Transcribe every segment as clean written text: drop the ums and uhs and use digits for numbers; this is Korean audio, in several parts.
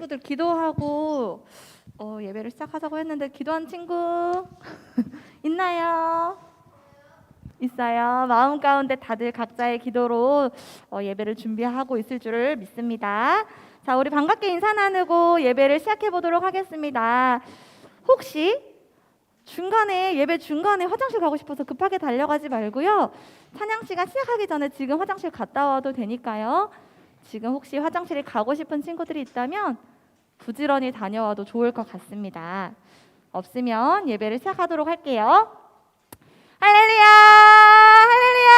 친구들 기도하고 예배를 시작하자고 했는데 기도한 친구 있나요? 있어요. 마음 가운데 다들 각자의 기도로 예배를 준비하고 있을 줄을 믿습니다. 자, 우리 반갑게 인사 나누고 예배를 시작해 보도록 하겠습니다. 혹시 예배 중간에 화장실 가고 싶어서 급하게 달려가지 말고요. 찬양 시간 시작하기 전에 지금 화장실 갔다 와도 되니까요. 지금 혹시 화장실에 가고 싶은 친구들이 있다면 부지런히 다녀와도 좋을 것 같습니다. 없으면 예배를 시작하도록 할게요. 할렐루야! 할렐루야!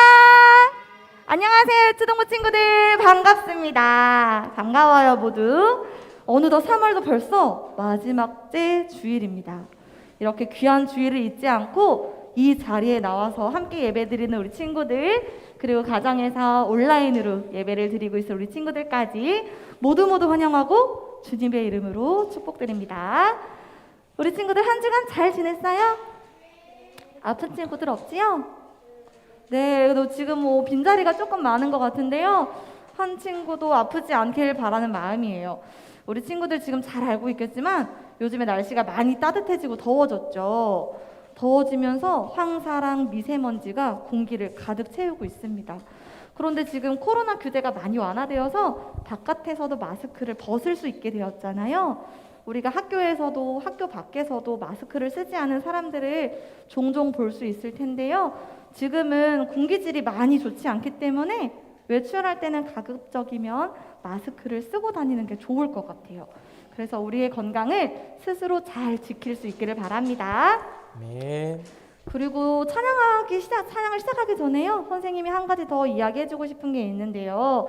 안녕하세요, 유치동부 친구들. 반갑습니다. 반가워요, 모두. 어느덧 3월도 벌써 마지막째 주일입니다. 이렇게 귀한 주일을 잊지 않고 이 자리에 나와서 함께 예배드리는 우리 친구들, 그리고 가정에서 온라인으로 예배를 드리고 있을 우리 친구들까지 모두 환영하고 주님의 이름으로 축복드립니다. 우리 친구들 한 주간 잘 지냈어요? 아픈 친구들 없지요? 네, 지금 빈자리가 조금 많은 것 같은데요. 한 친구도 아프지 않길 바라는 마음이에요. 우리 친구들 지금 잘 알고 있겠지만 요즘에 날씨가 많이 따뜻해지고 더워졌죠. 더워지면서 황사랑 미세먼지가 공기를 가득 채우고 있습니다. 그런데 지금 코로나 규제가 많이 완화되어서 바깥에서도 마스크를 벗을 수 있게 되었잖아요. 우리가 학교에서도 학교 밖에서도 마스크를 쓰지 않은 사람들을 종종 볼 수 있을 텐데요. 지금은 공기질이 많이 좋지 않기 때문에 외출할 때는 가급적이면 마스크를 쓰고 다니는 게 좋을 것 같아요. 그래서 우리의 건강을 스스로 잘 지킬 수 있기를 바랍니다. 네. 그리고 찬양을 시작하기 전에요. 선생님이 한 가지 더 이야기해주고 싶은 게 있는데요.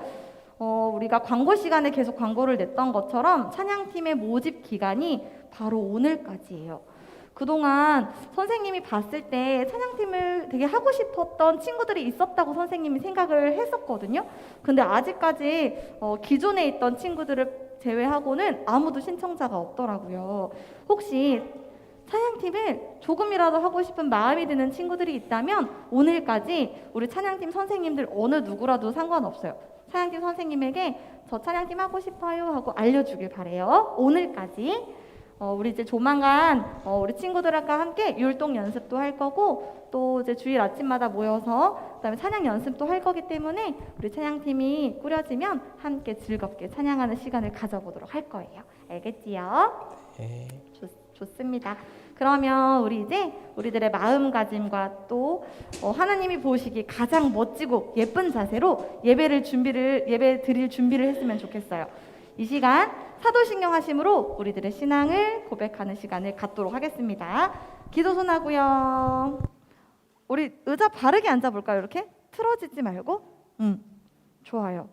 우리가 광고 시간에 계속 광고를 냈던 것처럼 찬양팀의 모집 기간이 바로 오늘까지예요. 그동안 선생님이 봤을 때 찬양팀을 되게 하고 싶었던 친구들이 있었다고 선생님이 생각을 했었거든요. 근데 아직까지 기존에 있던 친구들을 제외하고는 아무도 신청자가 없더라고요. 혹시 찬양팀을 조금이라도 하고 싶은 마음이 드는 친구들이 있다면 오늘까지 우리 찬양팀 선생님들 어느 누구라도 상관없어요. 찬양팀 선생님에게 저 찬양팀 하고 싶어요 하고 알려주길 바래요. 오늘까지. 우리 이제 조만간 우리 친구들과 함께 율동 연습도 할 거고 또 이제 주일 아침마다 모여서 그다음에 찬양 연습도 할 거기 때문에 우리 찬양팀이 꾸려지면 함께 즐겁게 찬양하는 시간을 가져보도록 할 거예요. 알겠지요? 네. 좋습니다. 그러면 우리 이제 우리들의 마음가짐과 또 하나님이 보시기 가장 멋지고 예쁜 자세로 예배 드릴 준비를 했으면 좋겠어요. 이 시간 사도신경 하심으로 우리들의 신앙을 고백하는 시간을 갖도록 하겠습니다. 기도손하고요. 우리 의자 바르게 앉아볼까요? 이렇게 틀어지지 말고. 좋아요.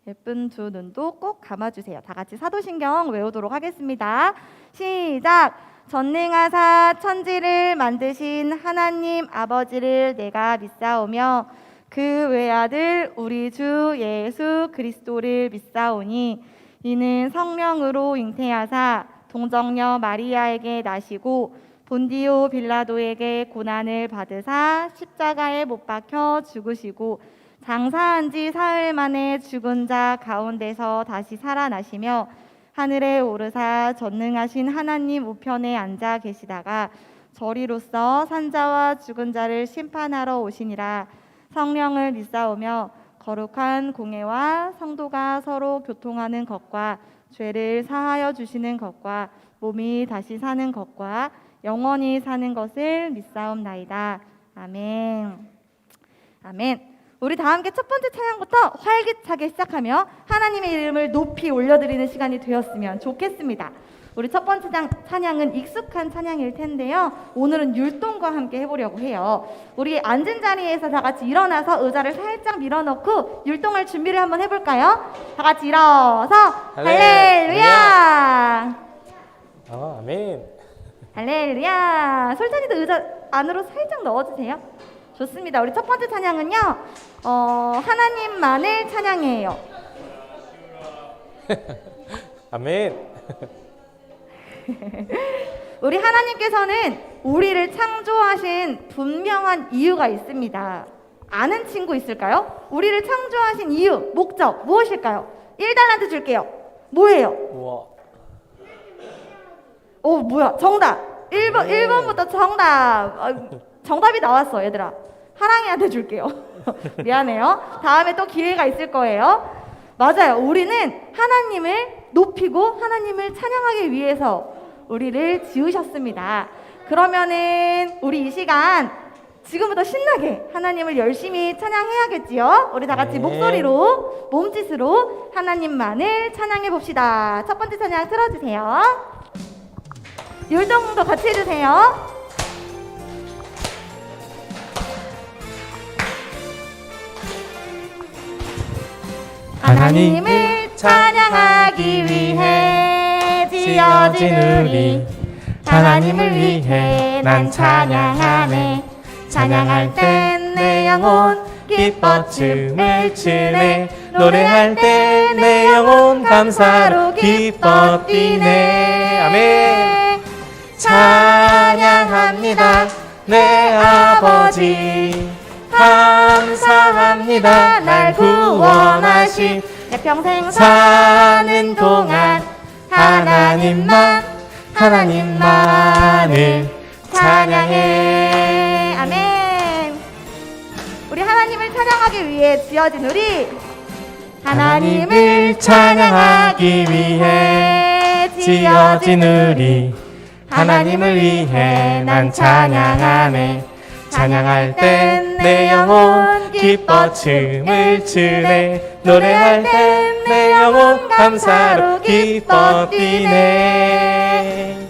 예쁜 두 눈도 꼭 감아주세요. 다 같이 사도신경 외우도록 하겠습니다. 시작! 전능하사 천지를 만드신 하나님 아버지를 내가 믿사오며 그 외아들 우리 주 예수 그리스도를 믿사오니 이는 성령으로 잉태하사 동정녀 마리아에게 나시고 본디오 빌라도에게 고난을 받으사 십자가에 못 박혀 죽으시고 장사한 지 사흘 만에 죽은 자 가운데서 다시 살아나시며 하늘에 오르사 전능하신 하나님 우편에 앉아 계시다가 저리로서 산자와 죽은 자를 심판하러 오시니라. 성령을 믿사오며 거룩한 공회와 성도가 서로 교통하는 것과 죄를 사하여 주시는 것과 몸이 다시 사는 것과 영원히 사는 것을 믿사옵나이다. 아멘. 아멘. 우리 다 함께 첫 번째 찬양부터 활기차게 시작하며 하나님의 이름을 높이 올려드리는 시간이 되었으면 좋겠습니다. 우리 첫 번째 찬양은 익숙한 찬양일 텐데요. 오늘은 율동과 함께 해보려고 해요. 우리 앉은 자리에서 다 같이 일어나서 의자를 살짝 밀어넣고 율동할 준비를 한번 해볼까요? 다 같이 일어서 할렐루야! 아멘. 할렐루야! 솔찬이도 의자 안으로 살짝 넣어주세요. 좋습니다. 우리 첫 번째 찬양은요. 하나님만을 찬양해요. 아멘. 우리 하나님께서는 우리를 창조하신 분명한 이유가 있습니다. 아는 친구 있을까요? 우리를 창조하신 이유, 목적 무엇일까요? 1달란트 줄게요. 뭐예요? 우와. 뭐야? 정답. 1번, 네. 1번부터 정답. 정답이 나왔어, 얘들아. 하랑이한테 줄게요. 미안해요. 다음에 또 기회가 있을 거예요. 맞아요. 우리는 하나님을 높이고 하나님을 찬양하기 위해서 우리를 지으셨습니다. 그러면은 우리 이 시간 지금부터 신나게 하나님을 열심히 찬양해야겠지요? 우리 다 같이 네. 목소리로, 몸짓으로 하나님만을 찬양해 봅시다. 첫 번째 찬양 틀어주세요. 율동도 같이 해주세요. 하나님을 찬양하기 위해 지어진 우리 하나님을 위해 난 찬양하네. 찬양할 땐 내 영혼 기뻐 춤을 추네. 노래할 때 내 영혼 감사로 기뻐 뛰네. 아멘. 찬양합니다 내 아버지, 감사합니다 날 구원하신 내 평생 사는 동안 하나님만을 찬양해. 아멘. 우리 하나님을 찬양하기 위해 지어진 우리 하나님을 찬양하기 위해 지어진 우리 하나님을 위해 난 찬양하네. 찬양할 땐 내 영혼 기뻐 춤을 추네. 노래할 땐 내 영혼 감사로 기뻐 뛰네.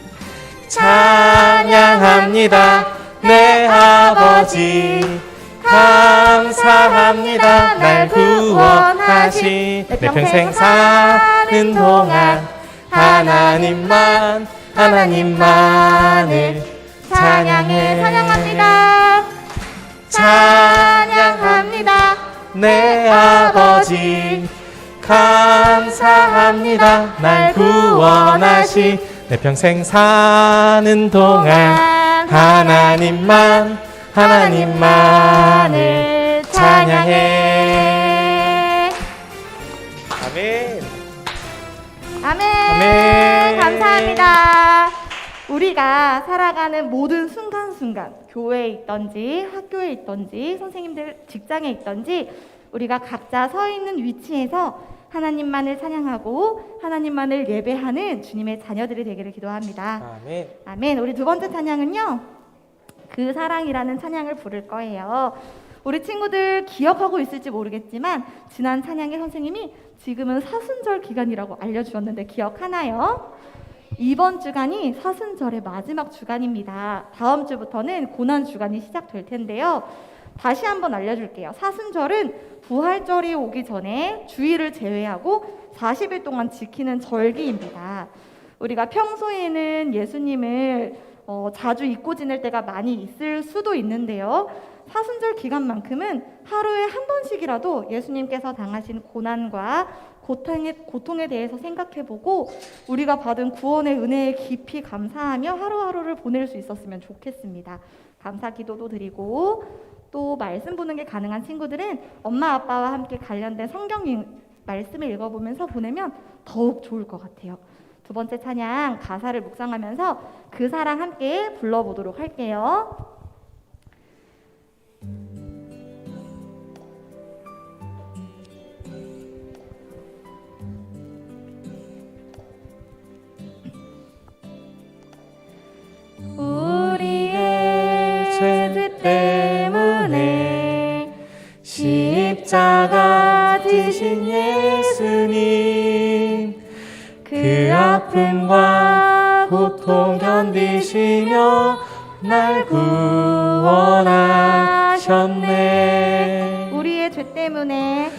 찬양합니다 내 아버지, 감사합니다 날 구원하신 내 평생 사는 동안 하나님만을 찬양해. 찬양합니다. 찬양합니다 내 아버지, 감사합니다 날 구원하신 내 평생 사는 동안 하나님만을 찬양해. 아멘. 아멘. 아멘. 감사합니다. 우리가 살아가는 모든 순간순간, 교회에 있던지 학교에 있던지 선생님들 직장에 있던지 우리가 각자 서 있는 위치에서 하나님만을 찬양하고 하나님만을 예배하는 주님의 자녀들이 되기를 기도합니다. 아멘. 아멘. 우리 두 번째 찬양은요, 그 사랑이라는 찬양을 부를 거예요. 우리 친구들 기억하고 있을지 모르겠지만 지난 찬양의 선생님이 지금은 사순절 기간이라고 알려주었는데 기억하나요? 이번 주간이 사순절의 마지막 주간입니다. 다음 주부터는 고난 주간이 시작될 텐데요. 다시 한번 알려줄게요. 사순절은 부활절이 오기 전에 주일을 제외하고 40일 동안 지키는 절기입니다. 우리가 평소에는 예수님을 자주 잊고 지낼 때가 많이 있을 수도 있는데요. 사순절 기간만큼은 하루에 한 번씩이라도 예수님께서 당하신 고난과 고통에 대해서 생각해보고 우리가 받은 구원의 은혜에 깊이 감사하며 하루하루를 보낼 수 있었으면 좋겠습니다. 감사 기도도 드리고, 또 말씀 보는 게 가능한 친구들은 엄마 아빠와 함께 관련된 성경 말씀을 읽어보면서 보내면 더욱 좋을 것 같아요. 두 번째 찬양 가사를 묵상하면서 그 사랑 함께 불러보도록 할게요. 우리의 죄 때문에 십자가 지신 예수님, 그 아픔과 고통 견디시며 날 구원하셨네. 우리의 죄 때문에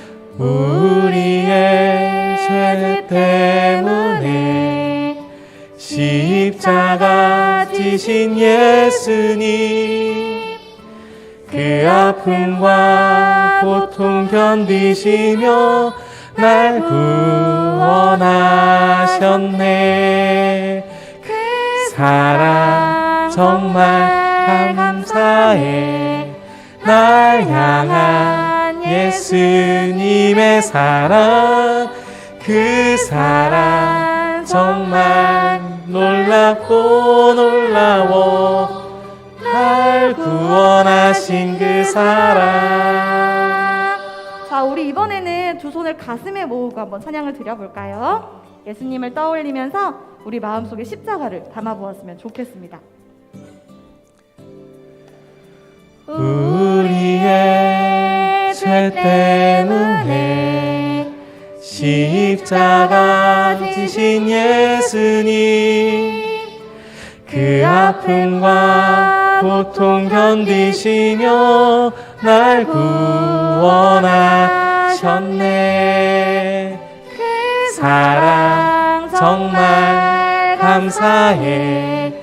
십자가 지신 예수님, 그 아픔과 고통 견디시며 날 구원하셨네. 그 사랑 정말 감사해. 날 향한 예수님의 사랑, 그 사랑 정말 놀랍고 놀라워 날 구원하신 그 사랑. 자, 우리 이번에는 두 손을 가슴에 모으고 한번 찬양을 드려볼까요? 예수님을 떠올리면서 우리 마음속에 십자가를 담아보았으면 좋겠습니다. 우리의 죄 때문에 십자가 지신 예수님, 그 아픔과 고통 견디시며 날 구원하셨네. 그 사랑 정말 감사해.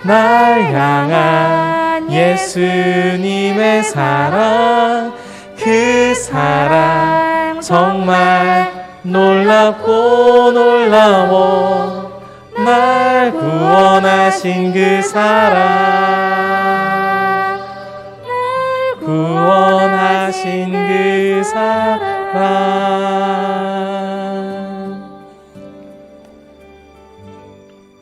날 향한 예수님의 사랑, 그 사랑 정말 놀랍고 놀라워 날 구원하신 그 사랑, 날 구원하신 그 사랑.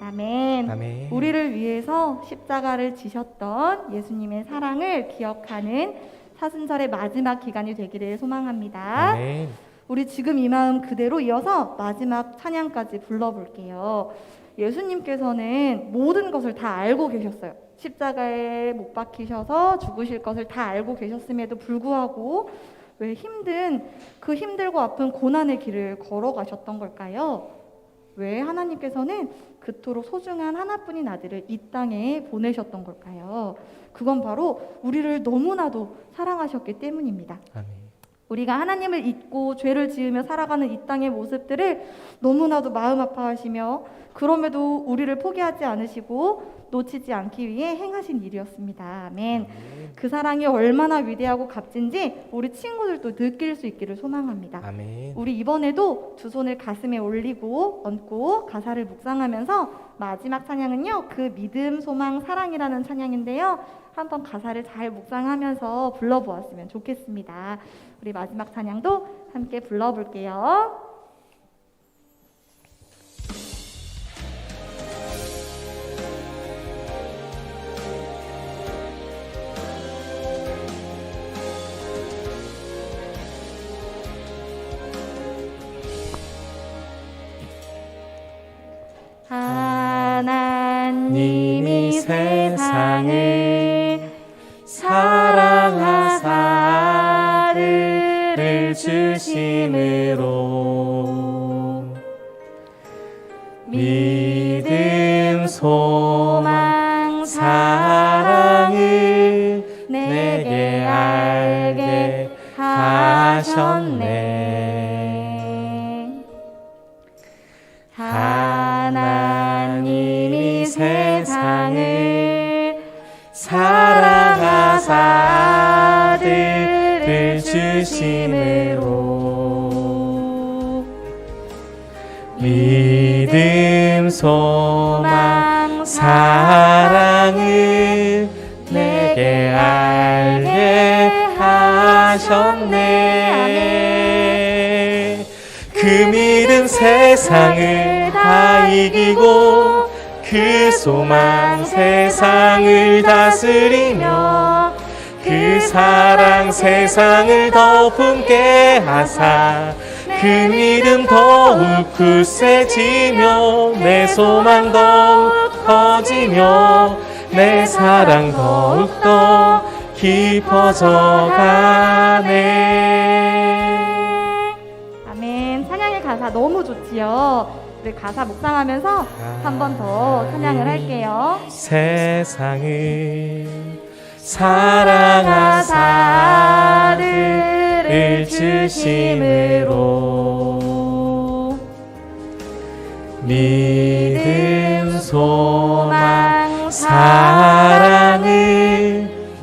아멘. 아멘. 우리를 위해서 십자가를 지셨던 예수님의 사랑을 기억하는 사순절의 마지막 기간이 되기를 소망합니다. 아멘. 우리 지금 이 마음 그대로 이어서 마지막 찬양까지 불러볼게요. 예수님께서는 모든 것을 다 알고 계셨어요. 십자가에 못 박히셔서 죽으실 것을 다 알고 계셨음에도 불구하고 왜 그 힘들고 아픈 고난의 길을 걸어가셨던 걸까요? 왜 하나님께서는 그토록 소중한 하나뿐인 아들을 이 땅에 보내셨던 걸까요? 그건 바로 우리를 너무나도 사랑하셨기 때문입니다. 아멘. 우리가 하나님을 잊고 죄를 지으며 살아가는 이 땅의 모습들을 너무나도 마음 아파하시며 그럼에도 우리를 포기하지 않으시고 놓치지 않기 위해 행하신 일이었습니다. 아멘. 그 사랑이 얼마나 위대하고 값진지 우리 친구들도 느낄 수 있기를 소망합니다. 아멘. 우리 이번에도 두 손을 가슴에 올리고 얹고 가사를 묵상하면서 마지막 찬양은요, 그 믿음, 소망, 사랑이라는 찬양인데요. 한번 가사를 잘 묵상하면서 불러보았으면 좋겠습니다. 우리 마지막 찬양도 함께 불러볼게요. 하나님이 세상을 사랑하사 아들을 주심으로 믿음, 소망, 사랑을 내게 알게 하셨네. 하나님이 세상을 사랑하사 아들을 주심으로 믿음, 소망, 사랑을 내게 알게 하셨네. 그 믿음 세상을 다 이기고 그 소망 세상을 다스리며 그 사랑 세상을 더 품게 하사 그 믿음 더욱 굳세지며 내 소망 더욱 커지며 내 사랑 더욱더 깊어져 가네. 아멘. 찬양의 가사 너무 좋지요. 우리 가사 묵상하면서 한 번 더 찬양을 할게요. 세상을 사랑하사 아들을 주심으로 믿음, 소망, 사랑을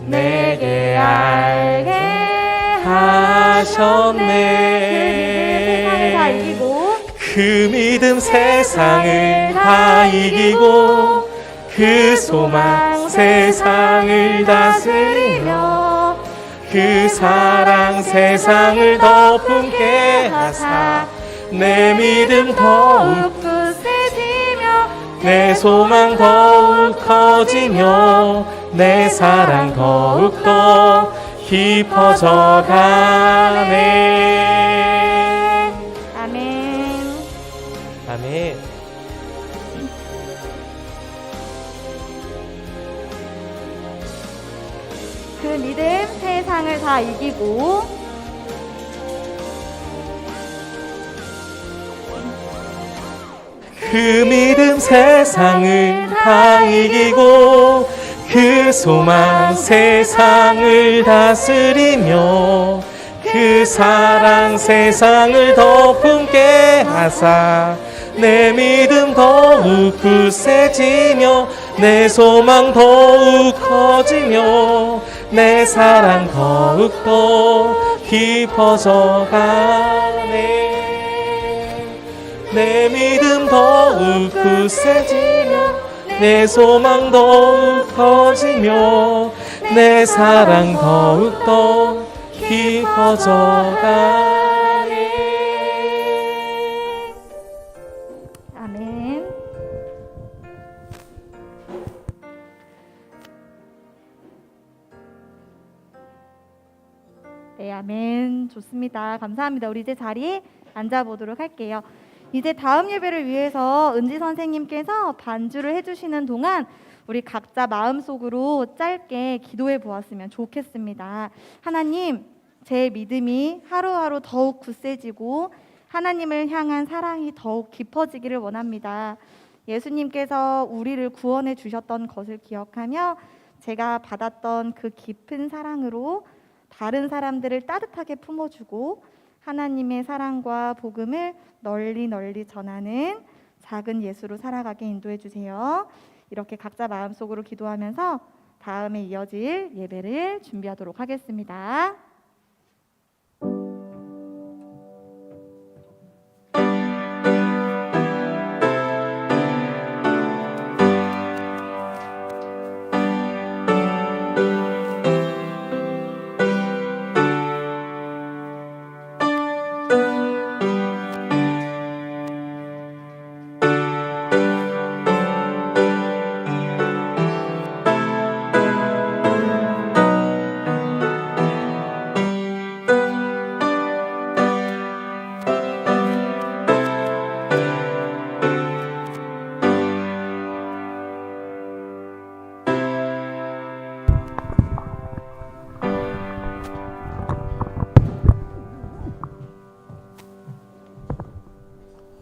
내게 알게 하셨네. 그 믿음 세상을 다 이기고 그 소망 세상을 다스리며 그 사랑 세상을 더 품게 하사 내 믿음 더욱 굳세지며 내 소망 더욱 커지며 내 사랑 더욱더 깊어져 가네. 아멘. 아멘. 그 믿음 세상을 다 이기고 그 믿음 세상을 다 이기고 그 소망 세상을 다스리며 그 사랑 세상을 더 품게 하사 내 믿음 더욱 굳세지며 내 소망 더욱 커지며 내 사랑 더욱더 깊어져 가네. 내 믿음 더욱 굳세지며 내 소망 더욱 커지며 내 사랑 더욱더 깊어져 가네. 아멘. 네, 아멘. 좋습니다. 감사합니다. 우리 이제 자리에 앉아보도록 할게요. 이제 다음 예배를 위해서 은지 선생님께서 반주를 해주시는 동안 우리 각자 마음속으로 짧게 기도해 보았으면 좋겠습니다. 하나님, 제 믿음이 하루하루 더욱 굳세지고 하나님을 향한 사랑이 더욱 깊어지기를 원합니다. 예수님께서 우리를 구원해 주셨던 것을 기억하며 제가 받았던 그 깊은 사랑으로 다른 사람들을 따뜻하게 품어주고 하나님의 사랑과 복음을 널리 널리 전하는 작은 예수로 살아가게 인도해 주세요. 이렇게 각자 마음속으로 기도하면서 다음에 이어질 예배를 준비하도록 하겠습니다.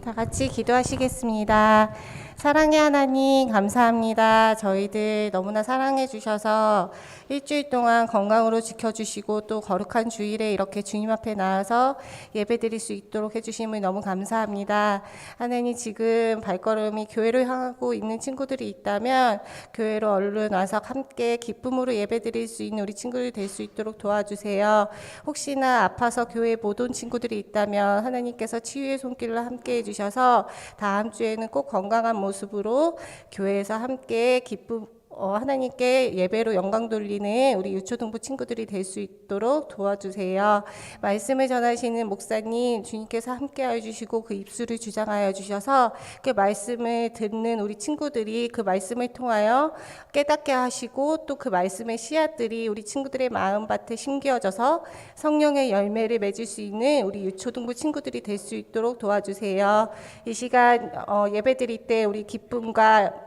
다 같이 기도하시겠습니다. 사랑의 하나님 감사합니다. 저희들 너무나 사랑해 주셔서 일주일 동안 건강으로 지켜주시고 또 거룩한 주일에 이렇게 주님 앞에 나와서 예배드릴 수 있도록 해주심을 너무 감사합니다. 하나님, 지금 발걸음이 교회로 향하고 있는 친구들이 있다면 교회로 얼른 와서 함께 기쁨으로 예배드릴 수 있는 우리 친구들이 될 수 있도록 도와주세요. 혹시나 아파서 교회에 못 온 친구들이 있다면 하나님께서 치유의 손길로 함께 해주셔서 다음 주에는 꼭 건강한 모습으로 교회에서 함께 기쁨 하나님께 예배로 영광 돌리는 우리 유초등부 친구들이 될 수 있도록 도와주세요. 말씀을 전하시는 목사님 주님께서 함께하여 주시고 그 입술을 주장하여 주셔서 그 말씀을 듣는 우리 친구들이 그 말씀을 통하여 깨닫게 하시고 또 그 말씀의 씨앗들이 우리 친구들의 마음밭에 심겨져서 성령의 열매를 맺을 수 있는 우리 유초등부 친구들이 될 수 있도록 도와주세요. 이 시간 예배 드릴 때 우리 기쁨과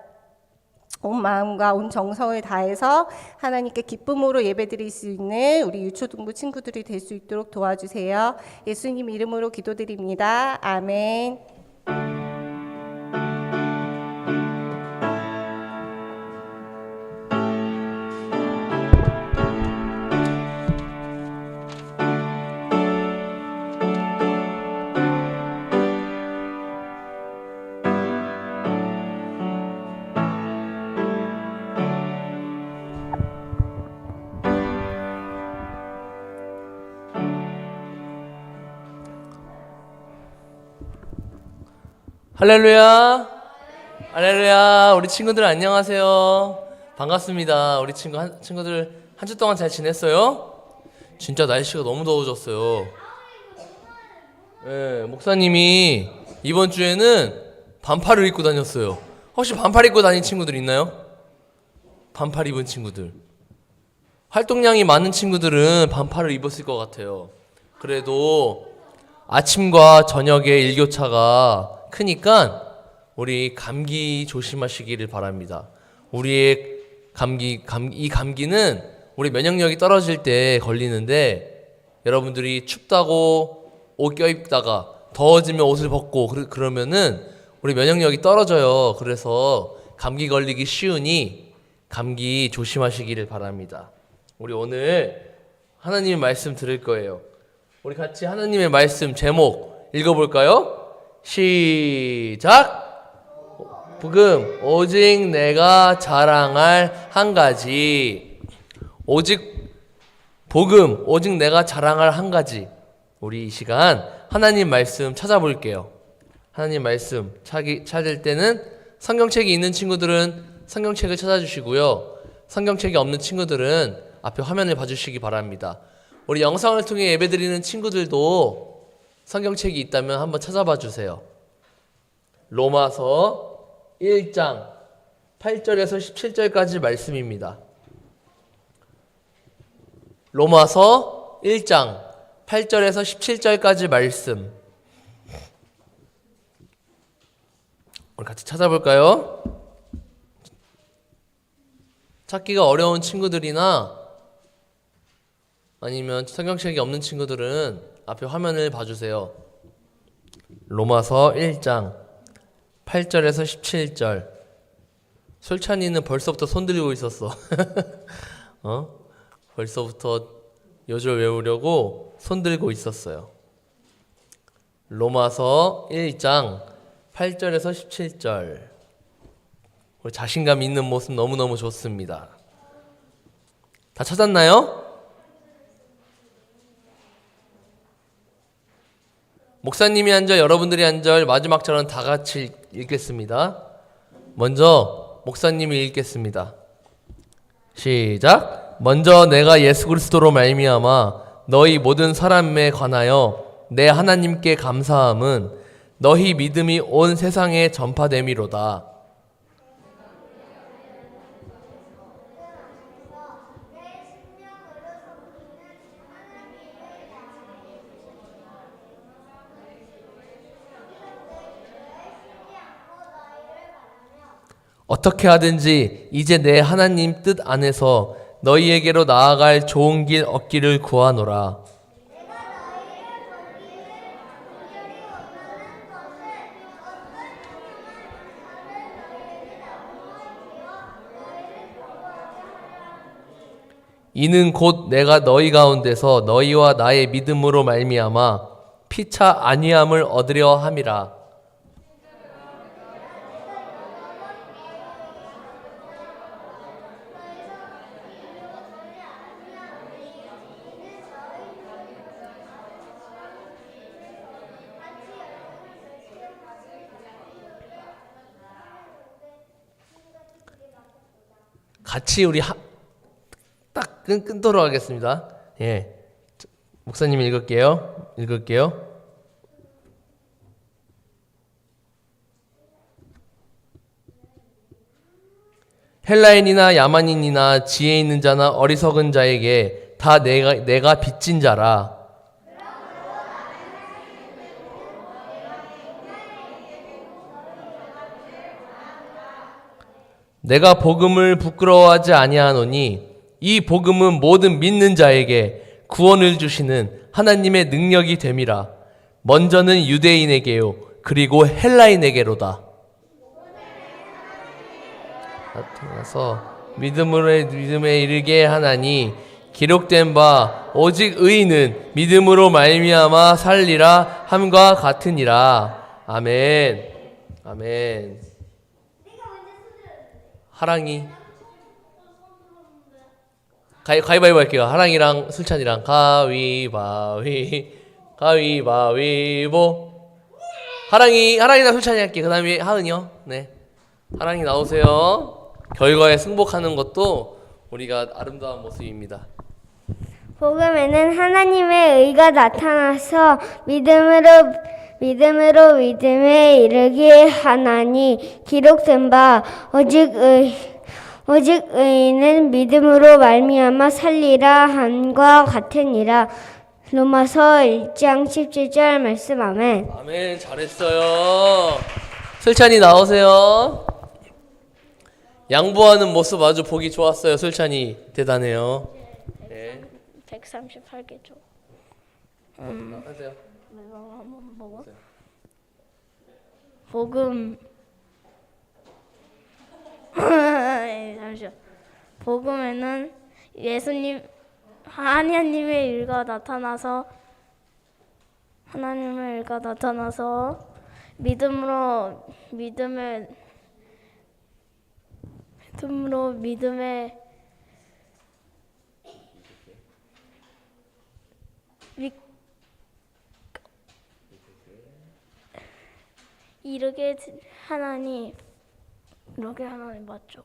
온 마음과 온 정성을 다해서 하나님께 기쁨으로 예배드릴 수 있는 우리 유초등부 친구들이 될 수 있도록 도와주세요. 예수님 이름으로 기도드립니다. 아멘. 할렐루야. 할렐루야. 우리 친구들 안녕하세요. 반갑습니다. 우리 친구들 한 주 동안 잘 지냈어요? 진짜 날씨가 너무 더워졌어요. 예, 목사님이 이번 주에는 반팔을 입고 다녔어요. 혹시 반팔 입고 다닌 친구들 있나요? 반팔 입은 친구들. 활동량이 많은 친구들은 반팔을 입었을 것 같아요. 그래도 아침과 저녁에 일교차가 크니까 우리 감기 조심하시기를 바랍니다. 우리의 이 감기는 우리 면역력이 떨어질 때 걸리는데, 여러분들이 춥다고 옷 껴입다가 더워지면 옷을 벗고 그러면은 우리 면역력이 떨어져요. 그래서 감기 걸리기 쉬우니 감기 조심하시기를 바랍니다. 우리 오늘 하나님의 말씀 들을 거예요. 우리 같이 하나님의 말씀 제목 읽어볼까요? 시작! 복음, 오직 내가 자랑할 한 가지. 복음, 오직 내가 자랑할 한 가지. 우리 이 시간 하나님 말씀 찾아볼게요. 하나님 말씀 찾을 때는 성경책이 있는 친구들은 성경책을 찾아주시고요. 성경책이 없는 친구들은 앞에 화면을 봐주시기 바랍니다. 우리 영상을 통해 예배드리는 친구들도 성경책이 있다면 한번 찾아봐 주세요. 로마서 1장 8절에서 17절까지 말씀입니다. 로마서 1장 8절에서 17절까지 말씀. 우리 같이 찾아볼까요? 찾기가 어려운 친구들이나 아니면 성경책이 없는 친구들은 앞에 화면을 봐주세요. 로마서 1장 8절에서 17절. 솔찬이는 벌써부터 손 들고 있었어. 벌써부터 요절 외우려고 손 들고 있었어요. 로마서 1장 8절에서 17절. 우리 자신감 있는 모습 너무너무 좋습니다. 다 찾았나요? 목사님이 한 절, 여러분들이 한 절, 마지막 절은 다 같이 읽겠습니다. 먼저 목사님이 읽겠습니다. 시작. 먼저 내가 예수 그리스도로 말미암아 너희 모든 사람에 관하여 내 하나님께 감사함은 너희 믿음이 온 세상에 전파됨이로다. 어떻게 하든지 이제 내 하나님 뜻 안에서 너희에게로 나아갈 좋은 길 얻기를 구하노라. 이는 곧 내가 너희 가운데서 너희와 나의 믿음으로 말미암아 피차 아니함을 얻으려 함이라. 같이 우리 딱 끊도록 하겠습니다. 예, 목사님 읽을게요. 헬라인이나 야만인이나 지혜 있는 자나 어리석은 자에게 다 내가 빚진 자라. 내가 복음을 부끄러워하지 아니하노니 이 복음은 모든 믿는 자에게 구원을 주시는 하나님의 능력이 됨이라. 먼저는 유대인에게요 그리고 헬라인에게로다. 나타나서 믿음에 이르게 하나니 기록된 바 오직 의인은 믿음으로 말미암아 살리라 함과 같으니라. 아멘. 아멘. 하랑이 가위바위보 할게요. 하랑이랑 술찬이랑 가위바위보. 하랑이랑 술찬이 할게요. 그 다음에 하은이요. 네, 하랑이 나오세요. 결과에 승복하는 것도 우리가 아름다운 모습입니다. 복음에는 하나님의 의가 나타나서 믿음으로 믿음에 이르게 하나니 기록된 바 오직 의인은 믿음으로 말미암아 살리라 함과 같으니라. 로마서 1장 17절 말씀. 아멘. 아멘. 잘했어요. 슬찬이 나오세요. 양보하는 모습 아주 보기 좋았어요. 슬찬이 대단해요. 네. 138개죠. 하세요. 복음 잠시만. 복음에는 하나님의 일가 나타나서 믿음에 이르게 하나님 맞죠?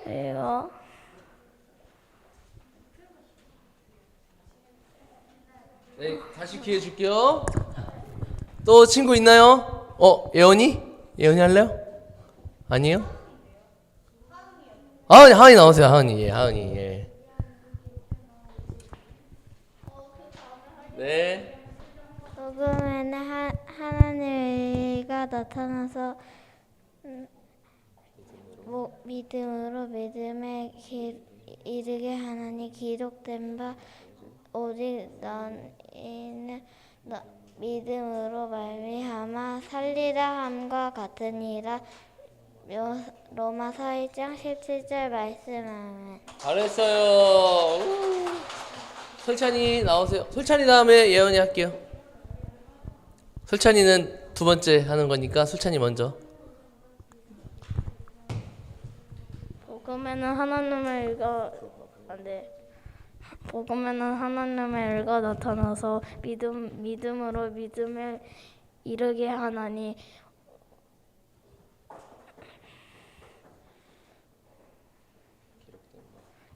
이거 네, 다시 기회 줄게요. 또 친구 있나요? 예원이? 예원이 할래요? 아니에요? 하은이 나오세요. 하은이. 예, 하은이. 예. 네. 복음에는 하나님의 의가 나타나서 믿음으로 믿음에 이르게 하나니 기록된 바 오직 너희는 믿음으로 말미암아 살리라 함과 같으니라. 로마서 1장 17절 말씀. 잘했어요. 설찬이 나오세요. 설찬이 다음에 예언이 할게요. 설찬이는 두 번째 하는 거니까 설찬이 먼저. 복음에는 하나님의 일가 나타나서 믿음으로 믿음에 이르게 하나니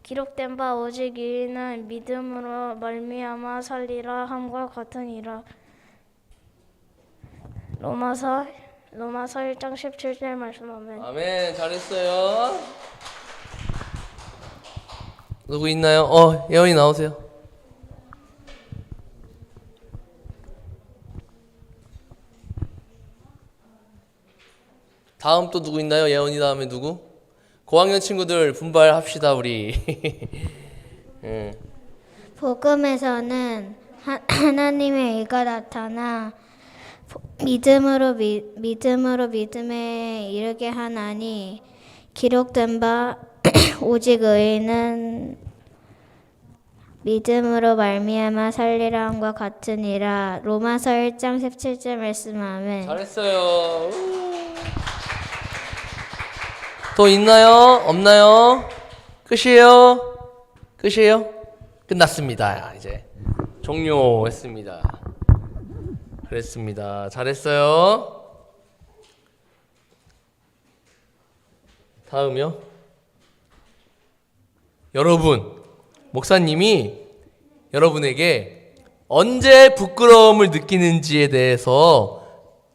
기록된 바 오직 의인은 믿음으로 말미암아 살리라 함과 같으니라. 로마서 1장 17절 말씀. 아멘. 아멘. 잘했어요. 누구 있나요? 예언이 나오세요. 다음 또 누구 있나요? 예언이 다음에 누구? 고학년 친구들 분발합시다 우리. 복음에서는 하나님의 의가 나타나 믿음으로 믿음에 이르게 하나니 기록된 바 오직 의인은 믿음으로 말미암아 살리라 함과 같으니라. 로마서 1장 17절 말씀. 아멘. 잘했어요. 또 있나요? 없나요? 끝이에요? 끝났습니다. 이제 종료했습니다. 그랬습니다. 잘했어요. 다음이요. 여러분, 목사님이 여러분에게 언제 부끄러움을 느끼는지에 대해서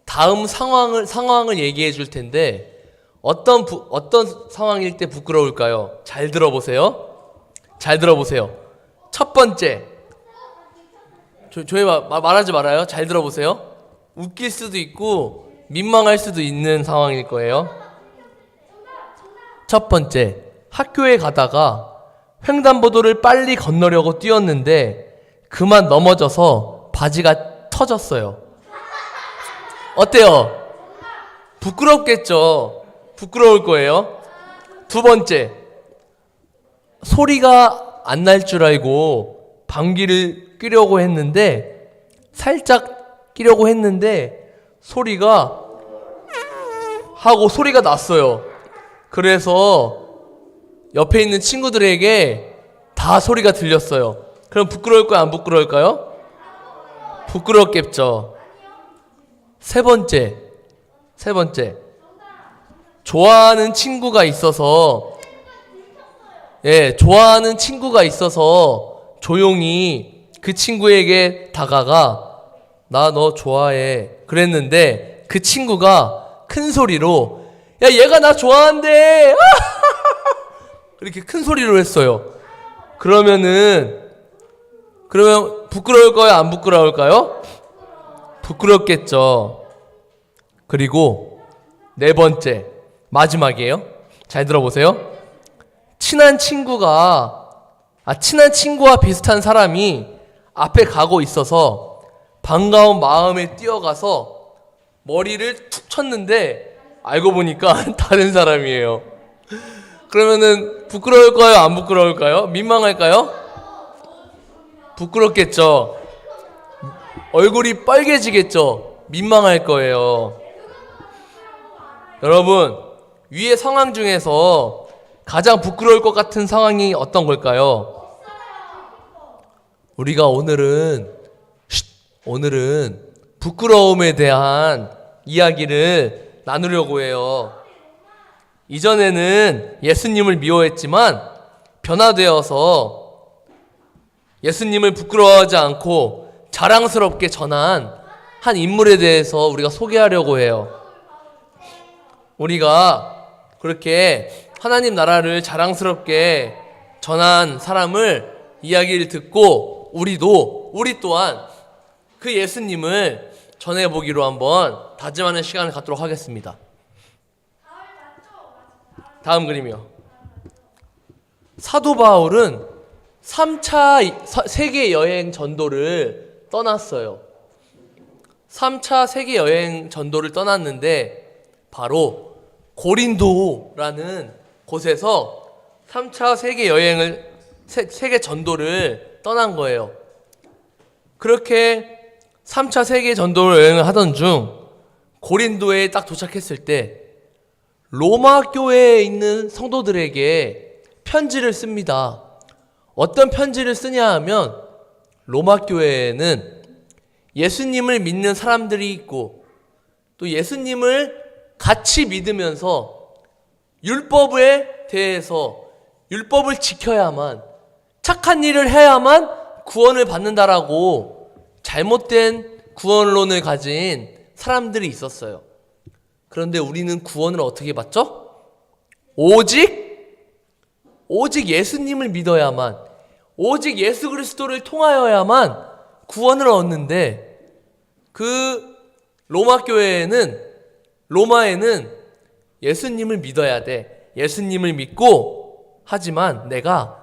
다음 상황을 얘기해 줄 텐데 어떤 상황일 때 부끄러울까요? 잘 들어보세요. 첫 번째, 조용히 말하지 말아요. 잘 들어보세요. 웃길 수도 있고 민망할 수도 있는 상황일 거예요. 첫 번째, 학교에 가다가 횡단보도를 빨리 건너려고 뛰었는데 그만 넘어져서 바지가 터졌어요. 어때요? 부끄럽겠죠. 부끄러울 거예요. 두 번째, 소리가 안 날 줄 알고 방귀를 뀌려고 했는데 살짝 끼려고 했는데 소리가 났어요. 그래서 옆에 있는 친구들에게 다 소리가 들렸어요. 그럼 부끄러울까요? 안 부끄러울까요? 부끄럽겠죠. 세 번째, 좋아하는 친구가 있어서 좋아하는 친구가 있어서 조용히 그 친구에게 다가가 나 너 좋아해 그랬는데 그 친구가 큰 소리로 야 얘가 나 좋아한대 이렇게 큰 소리로 했어요. 그러면 부끄러울까요? 안 부끄러울까요? 부끄럽겠죠. 그리고 네 번째 마지막이에요. 잘 들어보세요. 친한 친구와 비슷한 사람이 앞에 가고 있어서 반가운 마음에 뛰어가서 머리를 툭 쳤는데 알고 보니까 다른 사람이에요. 그러면은 부끄러울까요? 안 부끄러울까요? 민망할까요? 부끄럽겠죠. 얼굴이 빨개지겠죠. 민망할 거예요. 여러분, 위의 상황 중에서 가장 부끄러울 것 같은 상황이 어떤 걸까요? 우리가 오늘은 부끄러움에 대한 이야기를 나누려고 해요. 이전에는 예수님을 미워했지만 변화되어서 예수님을 부끄러워하지 않고 자랑스럽게 전한 한 인물에 대해서 우리가 소개하려고 해요. 우리가 그렇게 하나님 나라를 자랑스럽게 전한 사람을 이야기를 듣고 우리 또한 그 예수님을 전해보기로 한번 다짐하는 시간을 갖도록 하겠습니다. 다음 그림이요. 사도 바울은 3차 세계 여행 전도를 떠났어요. 3차 세계 여행 전도를 떠났는데 바로 고린도라는 곳에서 3차 세계 전도를 떠난 거예요. 그렇게 3차 세계 전도 여행을 하던 중 고린도에 딱 도착했을 때 로마 교회에 있는 성도들에게 편지를 씁니다. 어떤 편지를 쓰냐 하면 로마 교회에는 예수님을 믿는 사람들이 있고 또 예수님을 같이 믿으면서 율법에 대해서 율법을 지켜야만 착한 일을 해야만 구원을 받는다라고 잘못된 구원론을 가진 사람들이 있었어요. 그런데 우리는 구원을 어떻게 받죠? 오직 예수님을 믿어야만, 오직 예수 그리스도를 통하여야만 구원을 얻는데 그 로마에는 예수님을 믿어야 돼. 예수님을 믿고 하지만 내가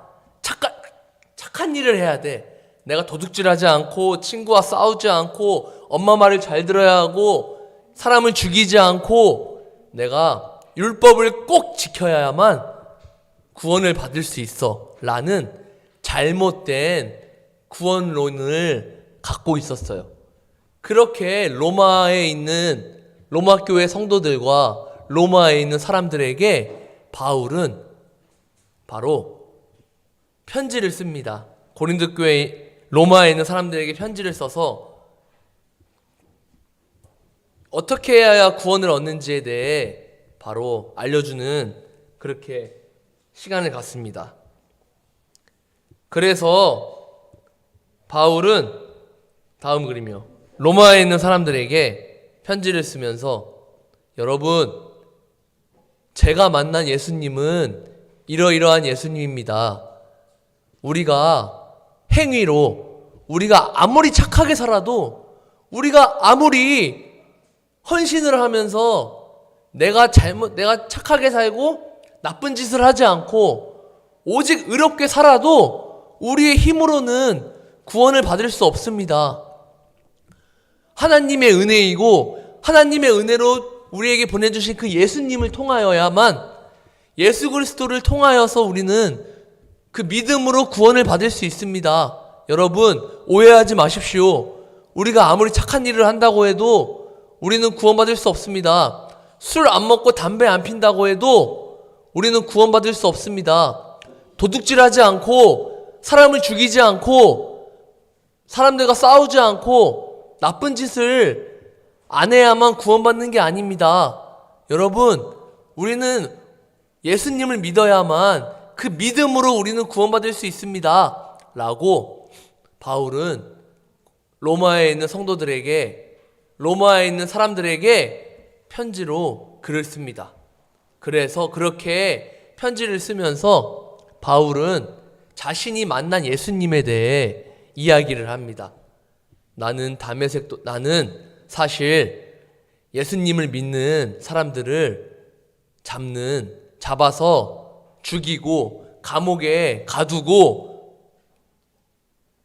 착한 일을 해야 돼. 내가 도둑질하지 않고 친구와 싸우지 않고 엄마 말을 잘 들어야 하고 사람을 죽이지 않고 내가 율법을 꼭 지켜야만 구원을 받을 수 있어 라는 잘못된 구원론을 갖고 있었어요. 그렇게 로마 교회 성도들과 로마에 있는 사람들에게 바울은 바로 편지를 씁니다. 고린도 교회 로마에 있는 사람들에게 편지를 써서 어떻게 해야 구원을 얻는지에 대해 바로 알려주는 그렇게 시간을 갖습니다. 그래서 바울은 다음 그림이요. 로마에 있는 사람들에게 편지를 쓰면서 여러분, 제가 만난 예수님은 이러이러한 예수님입니다. 우리가 아무리 착하게 살아도 우리가 아무리 헌신을 하면서 내가 착하게 살고 나쁜 짓을 하지 않고 오직 의롭게 살아도 우리의 힘으로는 구원을 받을 수 없습니다. 하나님의 은혜이고 하나님의 은혜로 우리에게 보내주신 그 예수님을 통하여야만, 예수 그리스도를 통하여서 우리는 그 믿음으로 구원을 받을 수 있습니다. 여러분, 오해하지 마십시오. 우리가 아무리 착한 일을 한다고 해도 우리는 구원받을 수 없습니다. 술 안 먹고 담배 안 핀다고 해도 우리는 구원받을 수 없습니다. 도둑질하지 않고 사람을 죽이지 않고 사람들과 싸우지 않고 나쁜 짓을 안 해야만 구원받는 게 아닙니다. 여러분, 우리는 예수님을 믿어야만 그 믿음으로 우리는 구원받을 수 있습니다. 라고 바울은 로마에 있는 성도들에게, 로마에 있는 사람들에게 편지로 글을 씁니다. 그래서 그렇게 편지를 쓰면서 바울은 자신이 만난 예수님에 대해 이야기를 합니다. 나는 사실 예수님을 믿는 사람들을 잡아서 죽이고 감옥에 가두고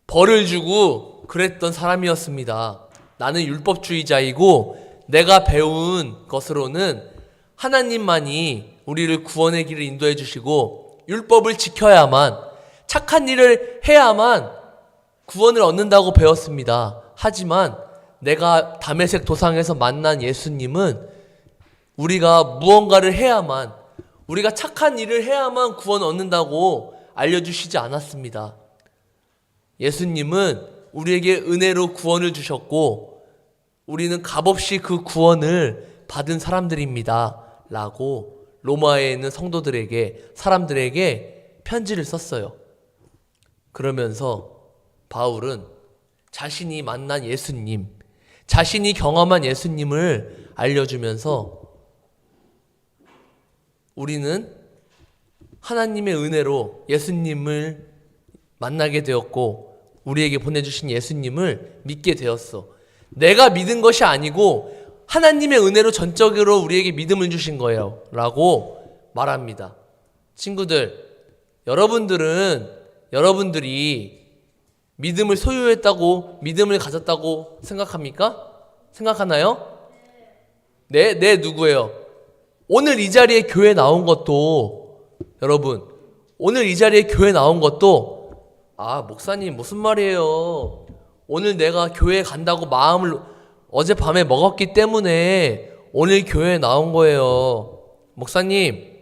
벌을 주고 그랬던 사람이었습니다. 나는 율법주의자이고 내가 배운 것으로는 하나님만이 우리를 구원의 길을 인도해 주시고 율법을 지켜야만, 착한 일을 해야만 구원을 얻는다고 배웠습니다. 하지만 내가 다메섹 도상에서 만난 예수님은 우리가 무언가를 해야만, 우리가 착한 일을 해야만 구원 얻는다고 알려주시지 않았습니다. 예수님은 우리에게 은혜로 구원을 주셨고 우리는 값없이 그 구원을 받은 사람들입니다. 라고 로마에 있는 사람들에게 편지를 썼어요. 그러면서 바울은 자신이 만난 예수님, 자신이 경험한 예수님을 알려주면서 우리는 하나님의 은혜로 예수님을 만나게 되었고 우리에게 보내주신 예수님을 믿게 되었어. 내가 믿은 것이 아니고 하나님의 은혜로 전적으로 우리에게 믿음을 주신 거예요. 라고 말합니다. 친구들, 여러분들이 믿음을 소유했다고, 믿음을 가졌다고 생각합니까? 생각하나요? 네, 누구예요? 오늘 이 자리에 교회 나온 것도, 여러분, 오늘 이 자리에 교회 나온 것도, 목사님 무슨 말이에요? 오늘 내가 교회 간다고 마음을 어젯밤에 먹었기 때문에 오늘 교회에 나온 거예요. 목사님,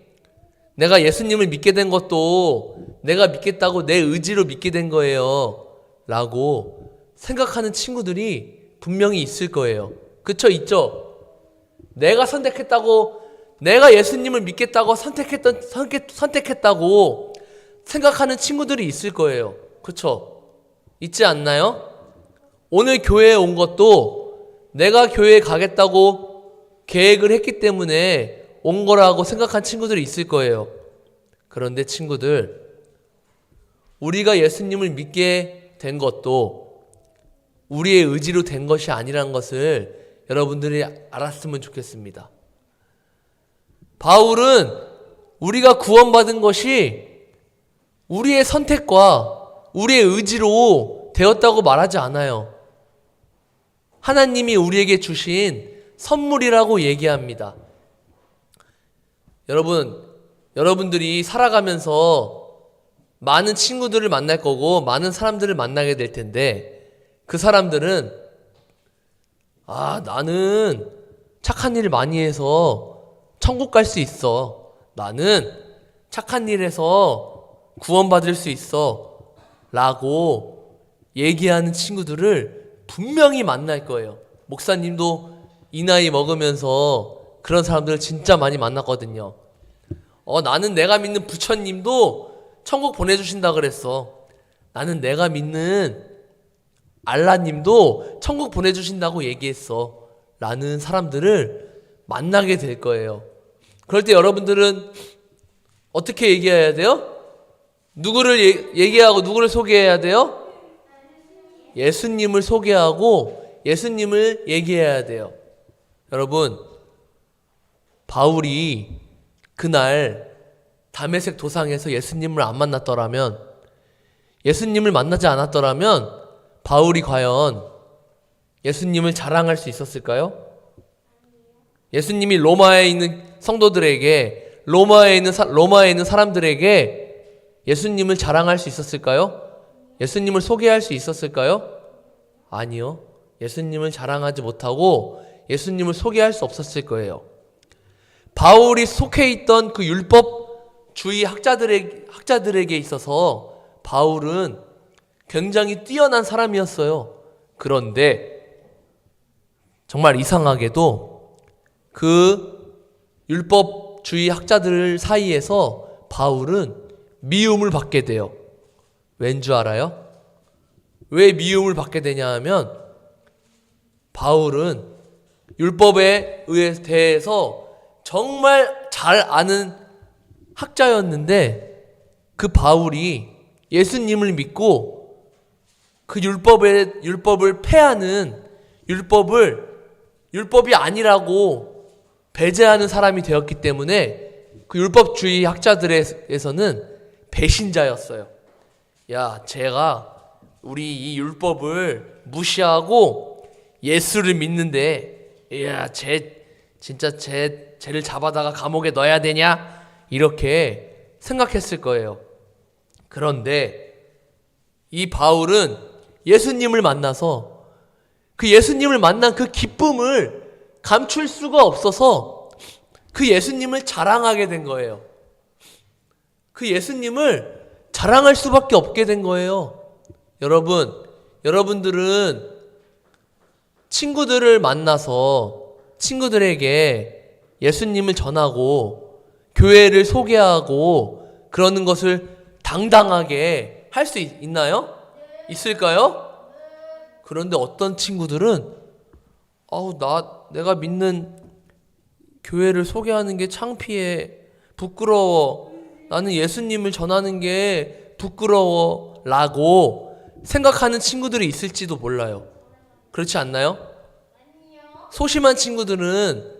내가 예수님을 믿게 된 것도 내가 믿겠다고 내 의지로 믿게 된 거예요. 라고 생각하는 친구들이 분명히 있을 거예요. 그쵸? 있죠? 내가 예수님을 믿겠다고 선택했다고 생각하는 친구들이 있을 거예요. 그쵸? 있지 않나요? 오늘 교회에 온 것도 내가 교회에 가겠다고 계획을 했기 때문에 온 거라고 생각한 친구들이 있을 거예요. 그런데 친구들, 우리가 예수님을 믿게 된 것도 우리의 의지로 된 것이 아니라는 것을 여러분들이 알았으면 좋겠습니다. 바울은 우리가 구원받은 것이 우리의 선택과 우리의 의지로 되었다고 말하지 않아요. 하나님이 우리에게 주신 선물이라고 얘기합니다. 여러분들이 살아가면서 많은 친구들을 만날 거고 많은 사람들을 만나게 될 텐데 그 사람들은 나는 착한 일을 많이 해서 천국 갈 수 있어. 나는 착한 일 해서 구원받을 수 있어. 라고 얘기하는 친구들을 분명히 만날 거예요. 목사님도 이 나이 먹으면서 그런 사람들을 진짜 많이 만났거든요. 나는 내가 믿는 부처님도 천국 보내주신다 그랬어. 나는 내가 믿는 알라님도 천국 보내주신다고 얘기했어. 라는 사람들을 만나게 될 거예요. 그럴 때 여러분들은 어떻게 얘기해야 돼요? 누구를 얘기하고 누구를 소개해야 돼요? 예수님을 소개하고 예수님을 얘기해야 돼요. 여러분, 바울이 그날 다메섹 도상에서 예수님을 안 만났더라면, 예수님을 만나지 않았더라면 바울이 과연 예수님을 자랑할 수 있었을까요? 예수님이 로마에 있는 성도들에게, 로마에 있는 사람들에게 예수님을 자랑할 수 있었을까요? 예수님을 소개할 수 있었을까요? 아니요. 예수님을 자랑하지 못하고 예수님을 소개할 수 없었을 거예요. 바울이 속해 있던 그 율법주의 학자들에게 있어서 바울은 굉장히 뛰어난 사람이었어요. 그런데 정말 이상하게도 그 율법주의 학자들 사이에서 바울은 미움을 받게 돼요. 왠 줄 알아요? 왜 미움을 받게 되냐 하면 바울은 율법에 대해서 정말 잘 아는 학자였는데 그 바울이 예수님을 믿고 그 율법을 폐하는 율법이 아니라고 배제하는 사람이 되었기 때문에 그 율법주의 학자들에서는 배신자였어요. 야, 제가 우리 이 율법을 무시하고 예수를 믿는데, 야, 쟤를 잡아다가 감옥에 넣어야 되냐? 이렇게 생각했을 거예요. 그런데 이 바울은 예수님을 만나서 그 예수님을 만난 그 기쁨을 감출 수가 없어서 그 예수님을 자랑하게 된 거예요. 그 예수님을 자랑할 수밖에 없게 된 거예요. 여러분들은 친구들을 만나서 친구들에게 예수님을 전하고 교회를 소개하고 그러는 것을 당당하게 할 수 있나요? 있을까요? 그런데 어떤 친구들은 내가 믿는 교회를 소개하는 게 창피해, 부끄러워, 나는 예수님을 전하는 게 부끄러워 라고 생각하는 친구들이 있을지도 몰라요. 그렇지 않나요? 소심한 친구들은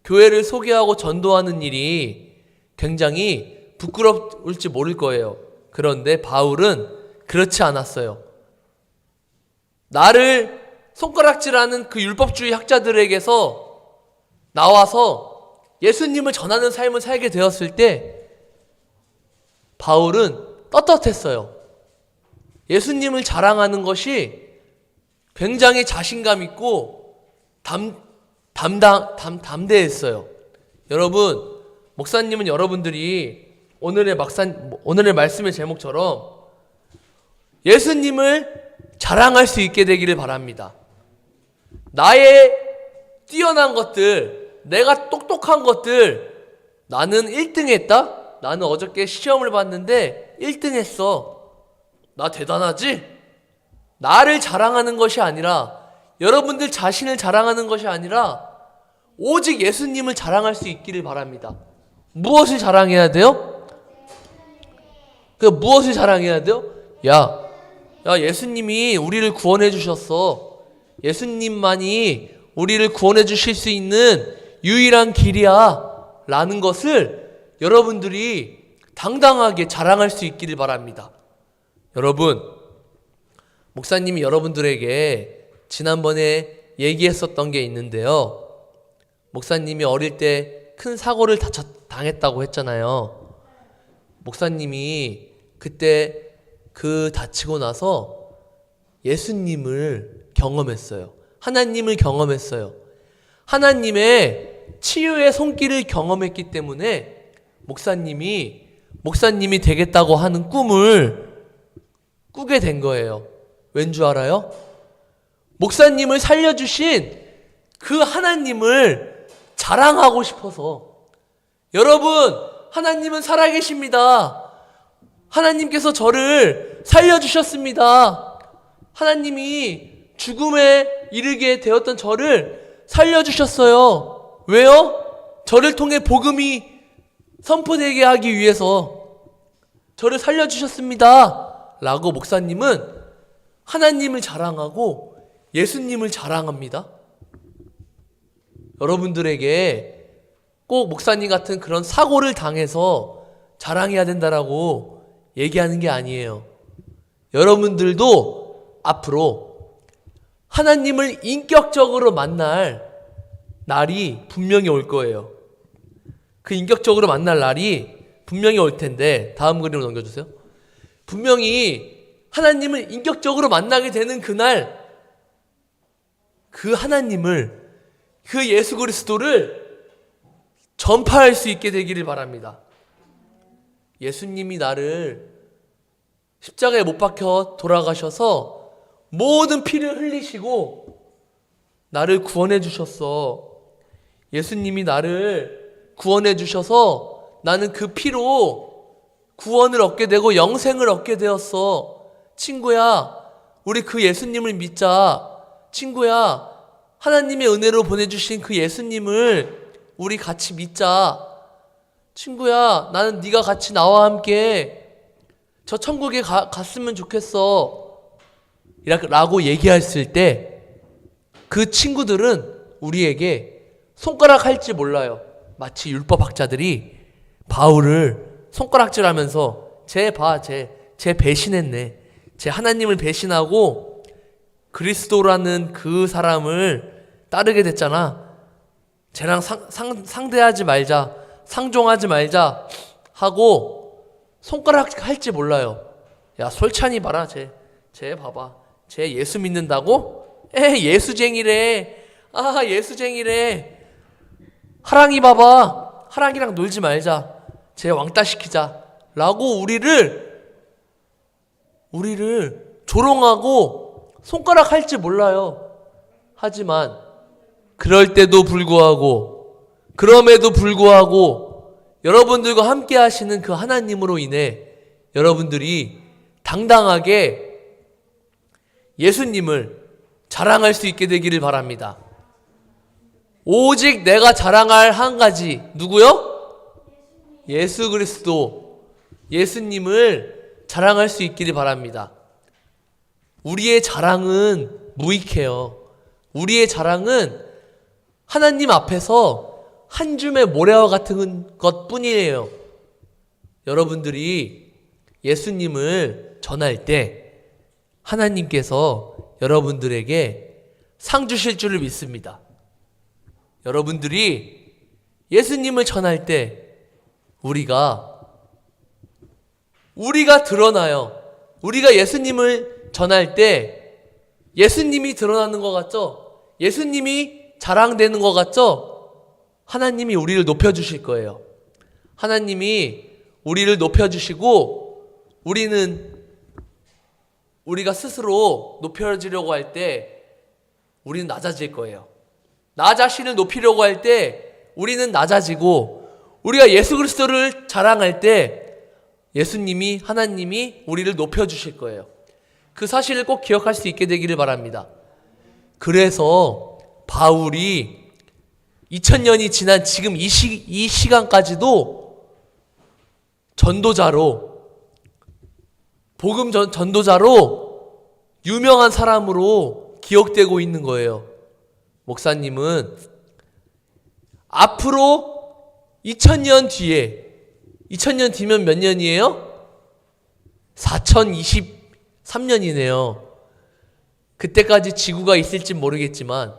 교회를 소개하고 전도하는 일이 굉장히 부끄러울지 모를 거예요. 그런데 바울은 그렇지 않았어요. 나를 손가락질하는 그 율법주의 학자들에게서 나와서 예수님을 전하는 삶을 살게 되었을 때 바울은 떳떳했어요. 예수님을 자랑하는 것이 굉장히 자신감 있고 담대했어요. 여러분, 목사님은 여러분들이 오늘의 말씀의 제목처럼 예수님을 자랑할 수 있게 되기를 바랍니다. 나의 뛰어난 것들, 내가 똑똑한 것들, 나는 1등 했다? 나는 어저께 시험을 봤는데 1등 했어. 나 대단하지? 나를 자랑하는 것이 아니라, 여러분들 자신을 자랑하는 것이 아니라 오직 예수님을 자랑할 수 있기를 바랍니다. 무엇을 자랑해야 돼요? 무엇을 자랑해야 돼요? 야, 예수님이 우리를 구원해 주셨어. 예수님만이 우리를 구원해 주실 수 있는 유일한 길이야 라는 것을 여러분들이 당당하게 자랑할 수 있기를 바랍니다. 여러분, 목사님이 여러분들에게 지난번에 얘기했었던 게 있는데요. 목사님이 어릴 때 큰 사고를 당했다고 했잖아요. 목사님이 그때 다치고 나서 예수님을 경험했어요. 하나님을 경험했어요. 하나님의 치유의 손길을 경험했기 때문에 목사님이 되겠다고 하는 꿈을 꾸게 된 거예요. 왠 줄 알아요? 목사님을 살려주신 그 하나님을 자랑하고 싶어서. 여러분, 하나님은 살아계십니다. 하나님께서 저를 살려주셨습니다. 하나님이 죽음에 이르게 되었던 저를 살려주셨어요. 왜요? 저를 통해 복음이 선포되게 하기 위해서 저를 살려주셨습니다 라고 목사님은 하나님을 자랑하고 예수님을 자랑합니다. 여러분들에게 꼭 목사님 같은 그런 사고를 당해서 자랑해야 된다라고 얘기하는 게 아니에요. 여러분들도 앞으로 하나님을 인격적으로 만날 날이 분명히 올 거예요. 그 인격적으로 만날 날이 분명히 올 텐데, 다음 그림으로 넘겨주세요. 분명히 하나님을 인격적으로 만나게 되는 그날, 그 하나님을, 그 예수 그리스도를 전파할 수 있게 되기를 바랍니다. 예수님이 나를 십자가에 못 박혀 돌아가셔서 모든 피를 흘리시고 나를 구원해 주셨어. 예수님이 나를 구원해 주셔서 나는 그 피로 구원을 얻게 되고 영생을 얻게 되었어. 친구야, 우리 그 예수님을 믿자. 친구야, 하나님의 은혜로 보내주신 그 예수님을 우리 같이 믿자. 친구야, 나는 네가 같이 나와 함께 저 천국에 갔으면 좋겠어. 라고 얘기했을 때 그 친구들은 우리에게 손가락 할지 몰라요. 마치 율법학자들이 바울을 손가락질하면서 쟤 배신했네. 쟤 하나님을 배신하고 그리스도라는 그 사람을 따르게 됐잖아. 쟤랑 상대하지 말자, 상종하지 말자 하고 손가락 할지 몰라요. 야, 솔찬이 봐라. 쟤 봐봐. 쟤 예수 믿는다고? 예수쟁이래. 예수쟁이래. 하랑이 봐봐. 하랑이랑 놀지 말자. 쟤 왕따 시키자. 라고 우리를 조롱하고 손가락 할지 몰라요. 하지만 그럼에도 불구하고 여러분들과 함께 하시는 그 하나님으로 인해 여러분들이 당당하게 예수님을 자랑할 수 있게 되기를 바랍니다. 오직 내가 자랑할 한 가지, 누구요? 예수 그리스도, 예수님을 자랑할 수 있기를 바랍니다. 우리의 자랑은 무익해요. 우리의 자랑은 하나님 앞에서 한 줌의 모래와 같은 것 뿐이에요. 여러분들이 예수님을 전할 때 하나님께서 여러분들에게 상 주실 줄을 믿습니다. 여러분들이 예수님을 전할 때 우리가 드러나요. 우리가 예수님을 전할 때 예수님이 드러나는 것 같죠? 예수님이 자랑되는 것 같죠? 하나님이 우리를 높여주실 거예요. 하나님이 우리를 높여주시고 우리가 스스로 높여지려고 할 때 우리는 낮아질 거예요. 나 자신을 높이려고 할 때 우리는 낮아지고, 우리가 예수 그리스도를 자랑할 때 하나님이 우리를 높여주실 거예요. 그 사실을 꼭 기억할 수 있게 되기를 바랍니다. 그래서 바울이 2000년이 지난 지금 이 시간까지도 복음 전도자로 유명한 사람으로 기억되고 있는 거예요. 목사님은 앞으로 2000년 뒤면 몇 년이에요? 4023년이네요. 그때까지 지구가 있을진 모르겠지만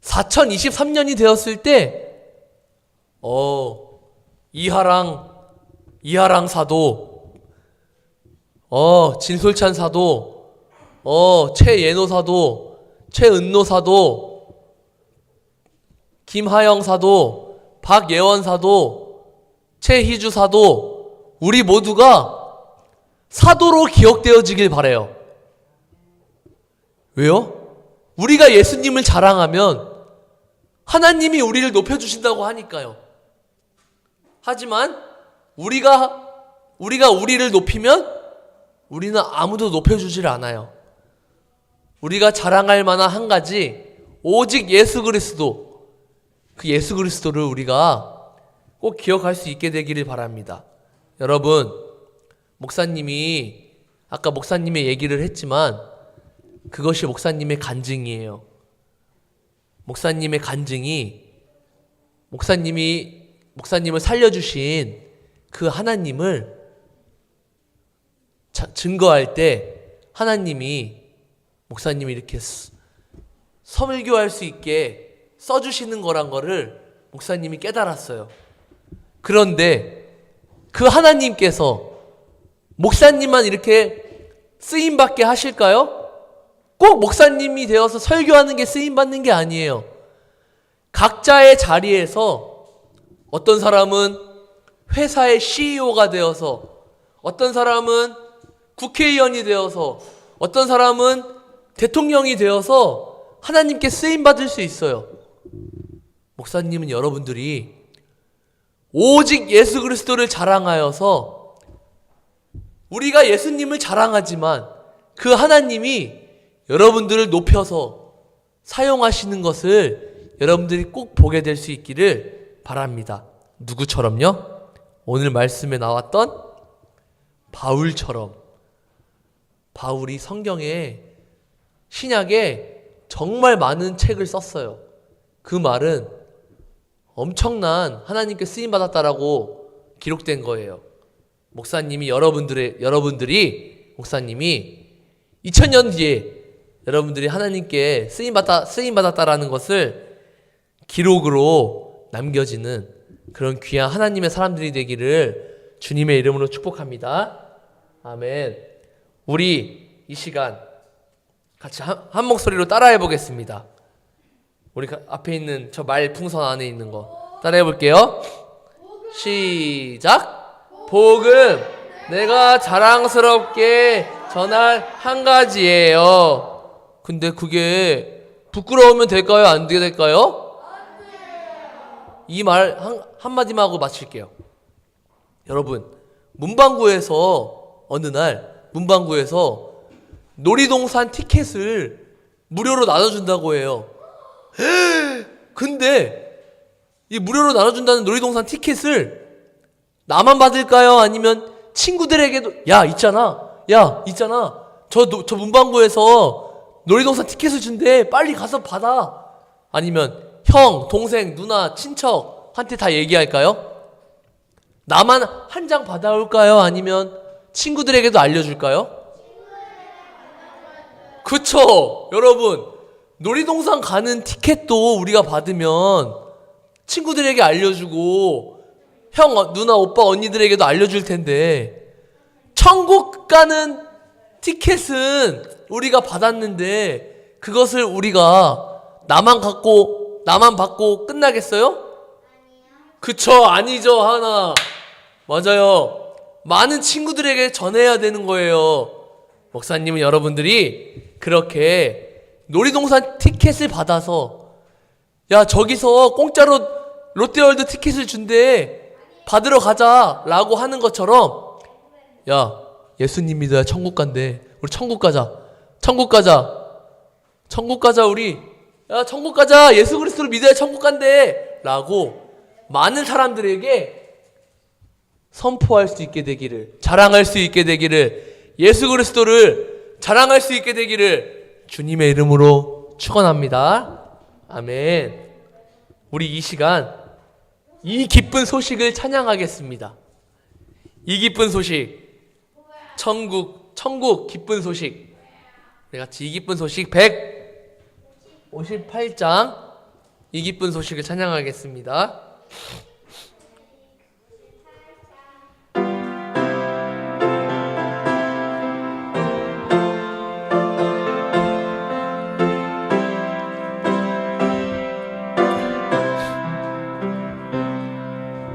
4023년이 되었을 때 이하랑 사도, 진솔찬 사도, 최예노 사도, 최은노 사도, 김하영 사도, 박예원 사도, 최희주 사도, 우리 모두가 사도로 기억되어지길 바라요. 왜요? 우리가 예수님을 자랑하면 하나님이 우리를 높여주신다고 하니까요. 하지만 우리가 우리를 높이면 우리는 아무도 높여주질 않아요. 우리가 자랑할 만한 한 가지, 오직 예수 그리스도, 그 예수 그리스도를 우리가 꼭 기억할 수 있게 되기를 바랍니다. 여러분, 아까 목사님의 얘기를 했지만 그것이 목사님의 간증이에요. 목사님의 간증이 목사님을 살려주신 그 하나님을 증거할 때 목사님이 이렇게 설교할 수 있게 써주시는 거란 거를 목사님이 깨달았어요. 그런데 그 하나님께서 목사님만 이렇게 쓰임받게 하실까요? 꼭 목사님이 되어서 설교하는 게 쓰임받는 게 아니에요. 각자의 자리에서 어떤 사람은 회사의 CEO가 되어서, 어떤 사람은 국회의원이 되어서, 어떤 사람은 대통령이 되어서 하나님께 쓰임받을 수 있어요. 목사님은 여러분들이 오직 예수 그리스도를 자랑하여서 우리가 예수님을 자랑하지만 그 하나님이 여러분들을 높여서 사용하시는 것을 여러분들이 꼭 보게 될 수 있기를 바랍니다. 누구처럼요? 오늘 말씀에 나왔던 바울처럼. 바울이 성경에 신약에 정말 많은 책을 썼어요. 그 말은 엄청난 하나님께 쓰임 받았다라고 기록된 거예요. 목사님이 여러분들이 목사님이 2000년 뒤에 여러분들이 하나님께 쓰임 받았다라는 것을 기록으로 남겨지는 그런 귀한 하나님의 사람들이 되기를 주님의 이름으로 축복합니다. 아멘. 우리 이 시간 같이 한 목소리로 따라해 보겠습니다. 우리 앞에 있는 저 말풍선 안에 있는 거 따라해 볼게요. 시작. 복음 내가 자랑스럽게 전할 한 가지예요. 근데 그게 부끄러우면 될까요? 안 되게 될까요? 이 말 한마디만 하고 마칠게요. 여러분, 문방구에서 어느 날 문방구에서 놀이동산 티켓을 무료로 나눠준다고 해요. 근데 이 무료로 나눠준다는 놀이동산 티켓을 나만 받을까요? 아니면 친구들에게도 있잖아 저 문방구에서 놀이동산 티켓을 준대 빨리 가서 받아. 아니면 형, 동생, 누나, 친척한테 다 얘기할까요? 나만 한 장 받아올까요? 아니면 친구들에게도 알려줄까요? 그쵸 여러분, 놀이동산 가는 티켓도 우리가 받으면 친구들에게 알려주고 형, 누나, 오빠, 언니들에게도 알려줄 텐데 천국 가는 티켓은 우리가 받았는데 그것을 우리가 나만 받고 끝나겠어요? 그쵸, 아니죠. 하나 맞아요. 많은 친구들에게 전해야 되는 거예요. 목사님은 여러분들이 그렇게 놀이동산 티켓을 받아서 저기서 공짜로 롯데월드 티켓을 준대 받으러 가자 라고 하는 것처럼 예수님 믿어야 천국 간대. 우리 천국 가자. 우리 천국 가자. 예수 그리스도를 믿어야 천국 간대 라고 많은 사람들에게 선포할 수 있게 되기를, 자랑할 수 있게 되기를, 예수 그리스도를 자랑할 수 있게 되기를 주님의 이름으로 축원합니다. 아멘. 우리 이 시간 이 기쁜 소식을 찬양하겠습니다. 이 기쁜 소식, 천국 기쁜 소식. 우리 같이 이 기쁜 소식 158장 이 기쁜 소식을 찬양하겠습니다.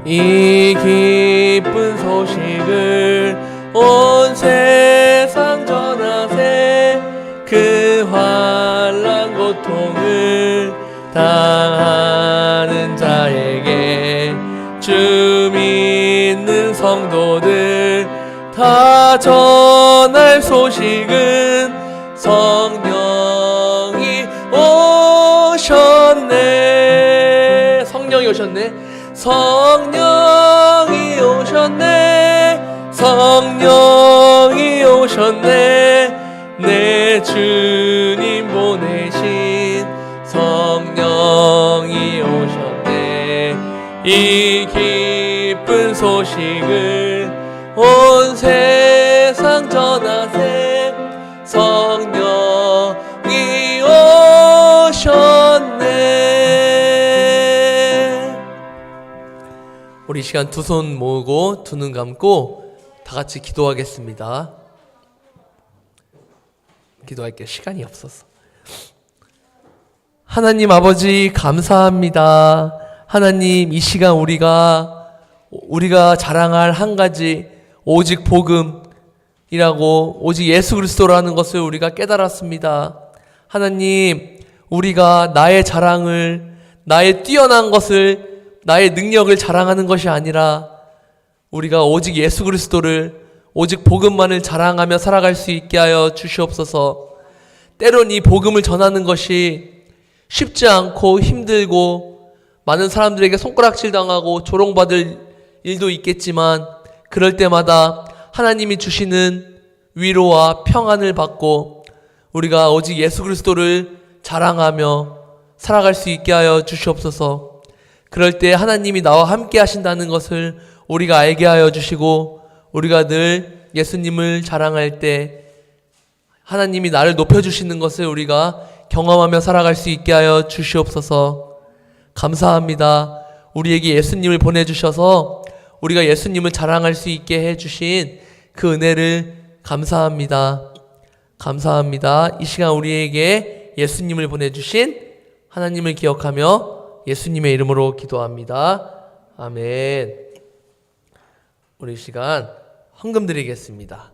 이 기쁜 소식을 온 세상 전하세. 그 환난 고통을 당하는 자에게 주 믿는 성도들 다 전할 소식은 성령이 오셨네. 성령이 오셨네. 내 주님 보내신 성령이 오셨네. 이 기쁜 소식을 온 세상 전하세. 성령이 오셨네. 우리 이 시간 두 손 모으고 두 눈 감고 다 같이 기도하겠습니다. 기도할게요. 시간이 없어서. 하나님 아버지 감사합니다. 하나님 이 시간 우리가 자랑할 한 가지 오직 복음이라고, 오직 예수 그리스도라는 것을 우리가 깨달았습니다. 하나님 우리가 나의 자랑을, 나의 뛰어난 것을 나의 능력을 자랑하는 것이 아니라 우리가 오직 예수 그리스도를, 오직 복음만을 자랑하며 살아갈 수 있게 하여 주시옵소서. 때론 이 복음을 전하는 것이 쉽지 않고 힘들고 많은 사람들에게 손가락질 당하고 조롱받을 일도 있겠지만, 그럴 때마다 하나님이 주시는 위로와 평안을 받고 우리가 오직 예수 그리스도를 자랑하며 살아갈 수 있게 하여 주시옵소서. 그럴 때 하나님이 나와 함께 하신다는 것을 우리가 알게 하여 주시고, 우리가 늘 예수님을 자랑할 때 하나님이 나를 높여주시는 것을 우리가 경험하며 살아갈 수 있게 하여 주시옵소서. 감사합니다. 우리에게 예수님을 보내주셔서 우리가 예수님을 자랑할 수 있게 해주신 그 은혜를 감사합니다. 감사합니다. 이 시간 우리에게 예수님을 보내주신 하나님을 기억하며 예수님의 이름으로 기도합니다. 아멘. 우리 이 시간 헌금 드리겠습니다.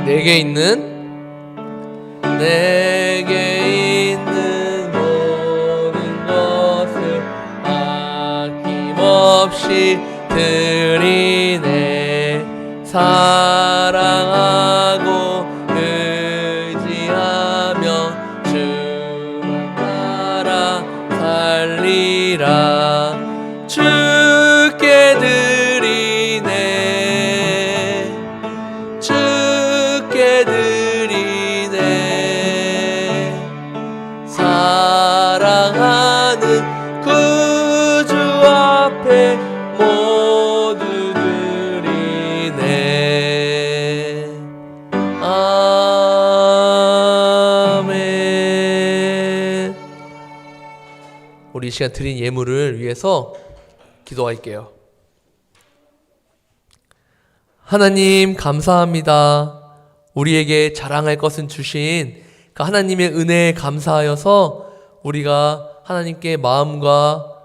내게 있는 모든 것을 아낌없이 드리네. 사랑하고 의지하며 주만 따라 살리라. 주께 드리네. 주께 드리네. 사랑하는 구주 앞에 모두 드리네. 아멘. 우리 이 시간 드린 예물을 위해서 기도할게요. 하나님 감사합니다. 우리에게 자랑할 것은 주신 그 하나님의 은혜에 감사하여서 우리가 하나님께 마음과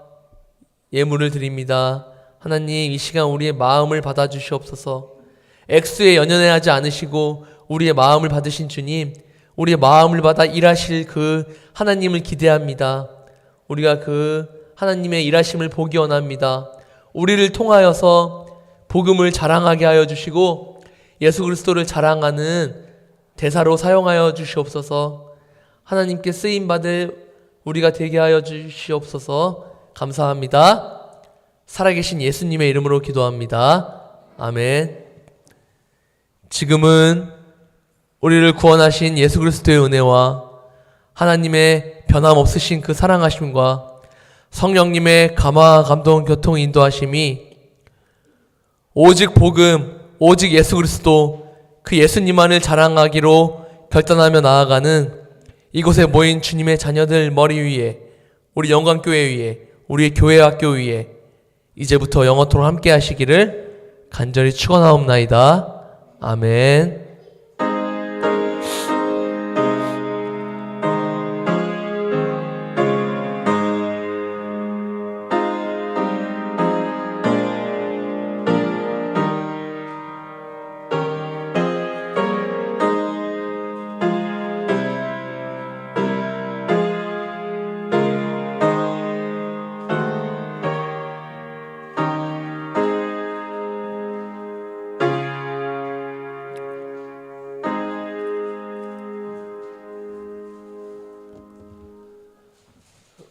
예물을 드립니다. 하나님 이 시간 우리의 마음을 받아주시옵소서. 액수에 연연하지 않으시고 우리의 마음을 받으신 주님, 우리의 마음을 받아 일하실 그 하나님을 기대합니다. 우리가 그 하나님의 일하심을 보기 원합니다. 우리를 통하여서 복음을 자랑하게 하여 주시고 예수 그리스도를 자랑하는 대사로 사용하여 주시옵소서. 하나님께 쓰임받을 우리가 되게 하여 주시옵소서. 감사합니다. 살아계신 예수님의 이름으로 기도합니다. 아멘. 지금은 우리를 구원하신 예수 그리스도의 은혜와 하나님의 변함없으신 그 사랑하심과 성령님의 감화 감동 교통 인도하심이 오직 복음, 오직 예수 그리스도, 그 예수님만을 자랑하기로 결단하며 나아가는 이곳에 모인 주님의 자녀들 머리 위에, 우리 영광교회 위에, 우리의 교회 학교 위에 이제부터 영원토록 함께 하시기를 간절히 축원하옵나이다. 아멘.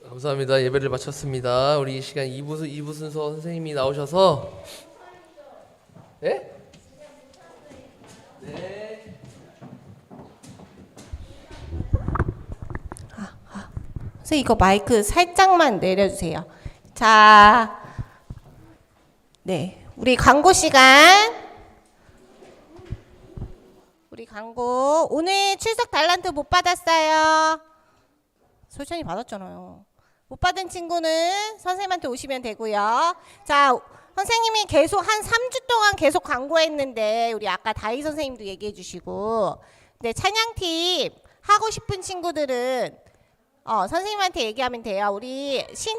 감사합니다. 예배를 마쳤습니다. 우리 이 시간 이부 순서 선생님이 나오셔서 네? 네. 선생님 이거 마이크 살짝만 내려주세요. 자, 네, 우리 광고 시간. 우리 광고 오늘 출석 달란트 못 받았어요. 솔찬이 받았잖아요. 못 받은 친구는 선생님한테 오시면 되고요. 자, 선생님이 계속 한 3주 동안 계속 광고했는데 우리 아까 다희 선생님도 얘기해 주시고, 네, 찬양팀 하고 싶은 친구들은 선생님한테 얘기하면 돼요. 우리 신청